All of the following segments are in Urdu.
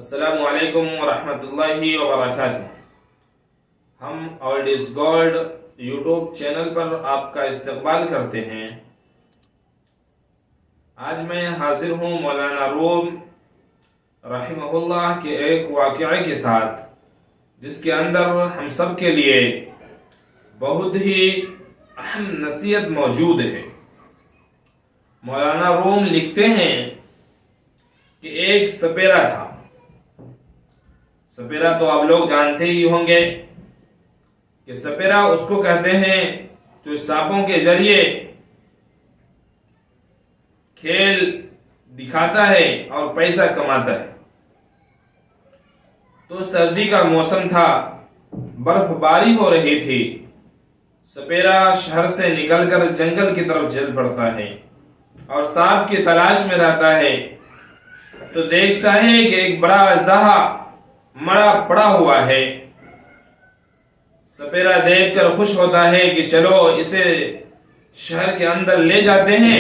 السلام علیکم ورحمۃ اللہ وبرکاتہ۔ ہم old is gold YouTube channel پر آپ کا استقبال کرتے ہیں۔ آج میں حاضر ہوں مولانا روم رحمہ اللہ کے ایک واقعے کے ساتھ، جس کے اندر ہم سب کے لیے بہت ہی اہم نصیحت موجود ہے۔ مولانا روم لکھتے ہیں کہ ایک سپیرا تھا۔ سپیرا تو آپ لوگ جانتے ہی ہوں گے کہ سپیرا اس کو کہتے ہیں جو سانپوں کے ذریعے کھیل دکھاتا ہے اور پیسہ کماتا ہے۔ تو سردی کا موسم تھا، برف باری ہو رہی تھی۔ سپیرا شہر سے نکل کر جنگل کی طرف چل پڑتا ہے اور سانپ کی تلاش میں رہتا ہے۔ تو دیکھتا ہے کہ ایک بڑا اژدہا مرا پڑا ہوا ہے۔ سپیرا دیکھ کر خوش ہوتا ہے کہ چلو اسے شہر کے اندر لے جاتے ہیں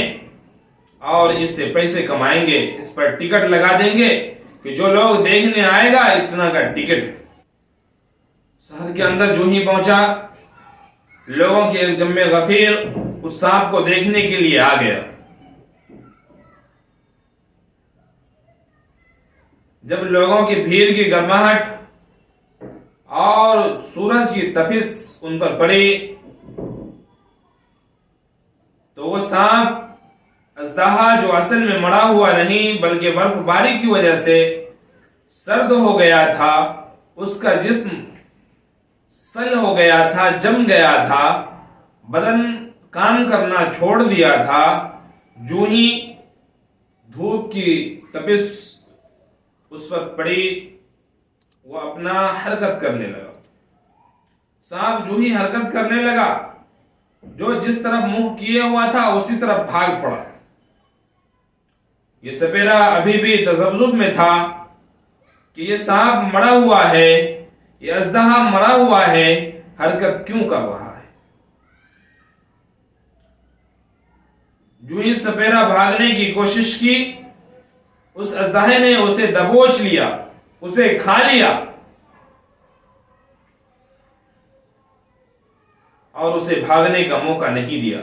اور اس سے پیسے کمائیں گے، اس پر ٹکٹ لگا دیں گے کہ جو لوگ دیکھنے آئے گا اتنا کا ٹکٹ۔ شہر کے اندر جو ہی پہنچا، لوگوں کے ایک جمع غفیر اس سانپ کو دیکھنے کے لیے آ گیا۔ جب لوگوں کی بھیڑ کی گرماہٹ اور سورج کی تپش ان پر پڑی تو وہ سانپ اژدہا جو اصل میں مڑا ہوا نہیں بلکہ برف باری کی وجہ سے سرد ہو گیا تھا، اس کا جسم سل ہو گیا تھا، جم گیا تھا، بدن کام کرنا چھوڑ دیا تھا۔ جو ہی دھوپ کی تپش اس پر پڑی، وہ اپنا حرکت کرنے لگا۔ سانپ جو ہی حرکت کرنے لگا، جو جس طرف منہ کیے ہوا تھا اسی طرف بھاگ پڑا۔ یہ سپیرا ابھی بھی تذبذب میں تھا کہ یہ سانپ مڑا ہوا ہے، یہ اژدہا مڑا ہوا ہے، حرکت کیوں کر رہا ہے؟ جو ہی سپیرا بھاگنے کی کوشش کی، اس اژدہے نے اسے دبوچ لیا، اسے کھا لیا اور اسے بھاگنے کا موقع نہیں دیا۔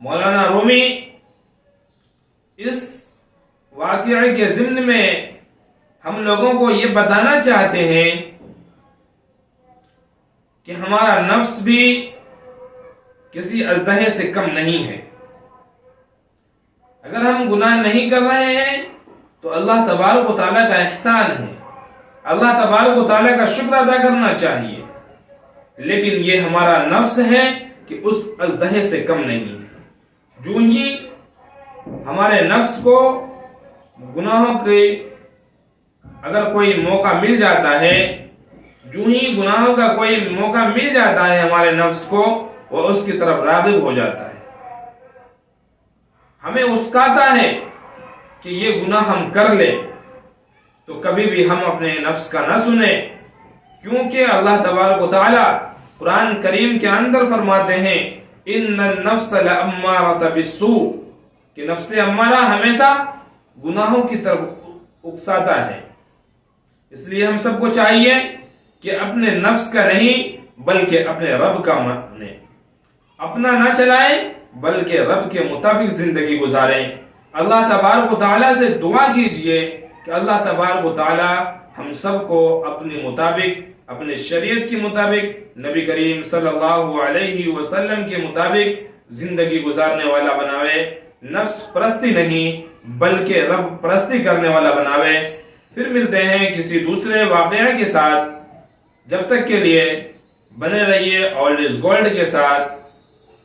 مولانا رومی اس واقعے کے ضمن میں ہم لوگوں کو یہ بتانا چاہتے ہیں کہ ہمارا نفس بھی کسی اژدہے سے کم نہیں ہے۔ اگر ہم گناہ نہیں کر رہے ہیں تو اللہ تبارک و تعالیٰ کا احسان ہے، اللہ تبارک و تعالیٰ کا شکر ادا کرنا چاہیے، لیکن یہ ہمارا نفس ہے کہ اس اژدہے سے کم نہیں ہے۔ جو ہی ہمارے نفس کو گناہوں کے اگر کوئی موقع مل جاتا ہے، جو ہی گناہوں کا کوئی موقع مل جاتا ہے ہمارے نفس کو، وہ اس کی طرف راغب ہو جاتا ہے، ہمیں اکساتا ہے کہ یہ گناہ ہم کر لیں۔ تو کبھی بھی ہم اپنے نفس کا نہ سنیں، کیونکہ اللہ تبارک و تعالی قرآن کریم کے اندر فرماتے ہیں ان النفس لامارۃ بالسوء، کہ نفس امارہ ہمیشہ گناہوں کی طرف اکساتا ہے۔ اس لیے ہم سب کو چاہیے کہ اپنے نفس کا نہیں بلکہ اپنے رب کا مانیں، اپنا نہ چلائیں بلکہ رب کے مطابق زندگی گزاریں۔ اللہ تبارک و تعالیٰ سے دعا کیجئے کہ اللہ تبارک و تعالیٰ ہم سب کو اپنے مطابق، اپنے شریعت کے مطابق، نبی کریم صلی اللہ علیہ وسلم کے مطابق زندگی گزارنے والا بناوے، نفس پرستی نہیں بلکہ رب پرستی کرنے والا بناوے۔ پھر ملتے ہیں کسی دوسرے واقعہ کے ساتھ، جب تک کے لیے بنے رہیے اولڈ از گولڈ کے ساتھ۔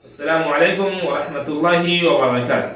السلام علیکم ورحمۃ اللہ وبرکاتہ۔